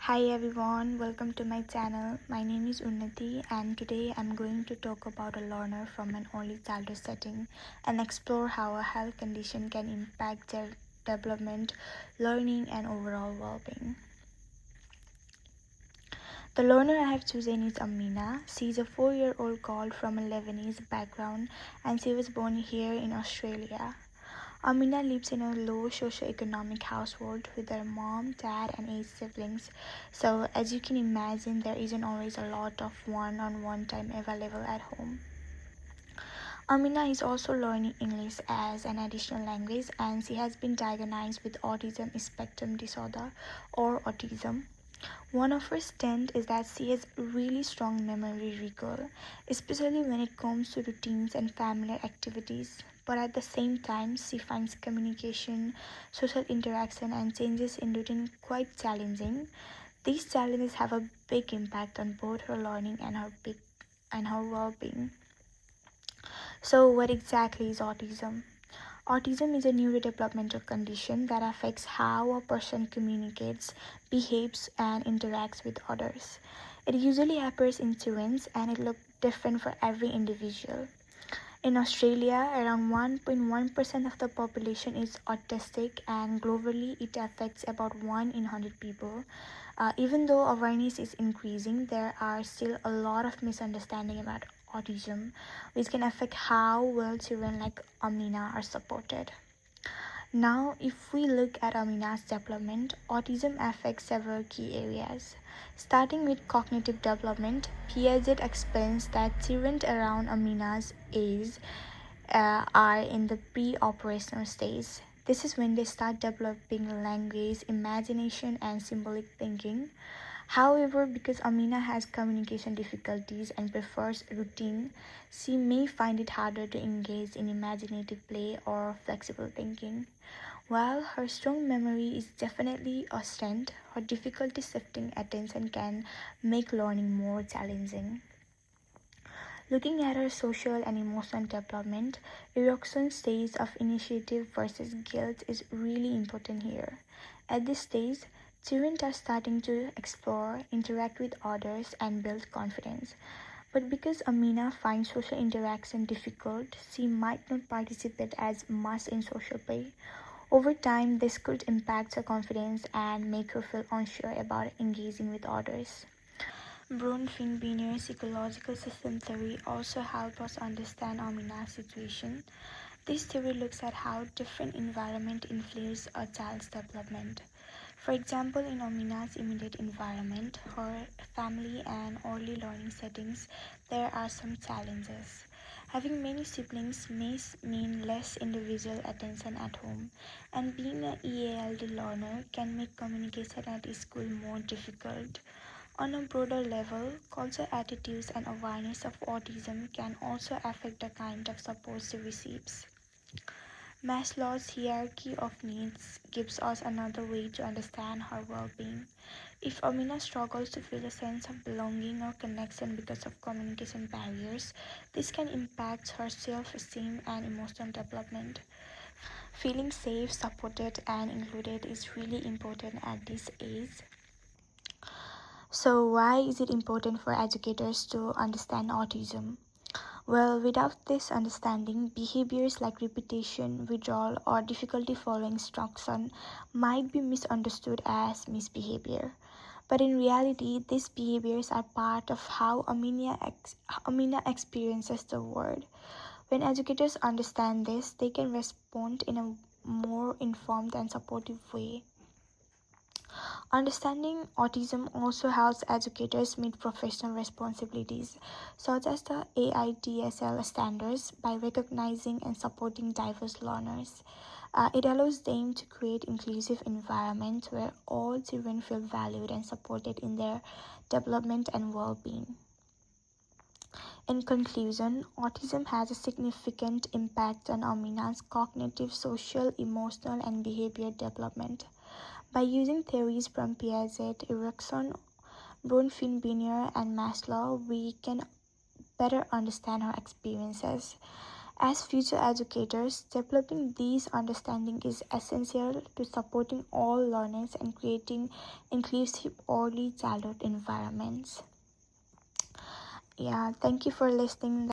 Hi everyone, welcome to my channel. My name is Unnati and today I'm going to talk about a learner from an early childhood setting and explore how a health condition can impact their development, learning and overall well-being. The learner I have chosen is Amina. She is a 4-year-old girl from a Lebanese background and she was born here in Australia. Amina lives in a low socioeconomic household with her mom, dad, and 8 siblings. So, as you can imagine, there isn't always a lot of one on one time available at home. Amina is also learning English as an additional language, and she has been diagnosed with autism spectrum disorder or autism. One of her strengths is that she has really strong memory recall, especially when it comes to routines and familiar activities. But at the same time, she finds communication, social interaction, and changes in routine quite challenging. These challenges have a big impact on both her learning and her well-being. So, what exactly is autism? Autism is a neurodevelopmental condition that affects how a person communicates, behaves, and interacts with others. It usually appears in children and it looks different for every individual. In Australia, around 1.1% of the population is autistic, and globally, it affects about 1 in 100 people. Even though awareness is increasing, there are still a lot of misunderstanding about autism, which can affect how well children like Amina are supported. Now, if we look at Amina's development, autism affects several key areas. Starting with cognitive development, Piaget explains that children around Amina's age are in the pre-operational stage. This is when they start developing language, imagination, and symbolic thinking. However, because Amina has communication difficulties and prefers routine, she may find it harder to engage in imaginative play or flexible thinking. While her strong memory is definitely a strength, her difficulty shifting attention can make learning more challenging. Looking at her social and emotional development, Erokson's stage of initiative versus guilt is really important here. At this stage, children are starting to explore, interact with others, and build confidence. But because Amina finds social interaction difficult, she might not participate as much in social play. Over time, this could impact her confidence and make her feel unsure about engaging with others. Bronfenbrenner's psychological system theory also helps us understand Amina's situation. This theory looks at how different environment influence a child's development. For example, in Amina's immediate environment, her family and early learning settings, there are some challenges. Having many siblings may mean less individual attention at home, and being an EALD learner can make communication at school more difficult. On a broader level, cultural attitudes and awareness of autism can also affect the kind of support she receives. Maslow's hierarchy of needs gives us another way to understand her well-being. If Amina struggles to feel a sense of belonging or connection because of communication barriers, this can impact her self-esteem and emotional development. Feeling safe, supported, and included is really important at this age. So, why is it important for educators to understand autism? Well, without this understanding, behaviors like repetition, withdrawal, or difficulty following instruction might be misunderstood as misbehavior. But in reality, these behaviors are part of how Amina experiences the world. When educators understand this, they can respond in a more informed and supportive way. Understanding autism also helps educators meet professional responsibilities, such as the AIDSL standards, by recognizing and supporting diverse learners. It allows them to create inclusive environments where all children feel valued and supported in their development and well-being. In conclusion, autism has a significant impact on Amina's cognitive, social, emotional, and behavior development. By using theories from Piaget, Erikson, Bronfenbrenner, and Maslow, we can better understand her experiences. As future educators, developing these understanding is essential to supporting all learners and creating inclusive early childhood environments. Yeah, thank you for listening.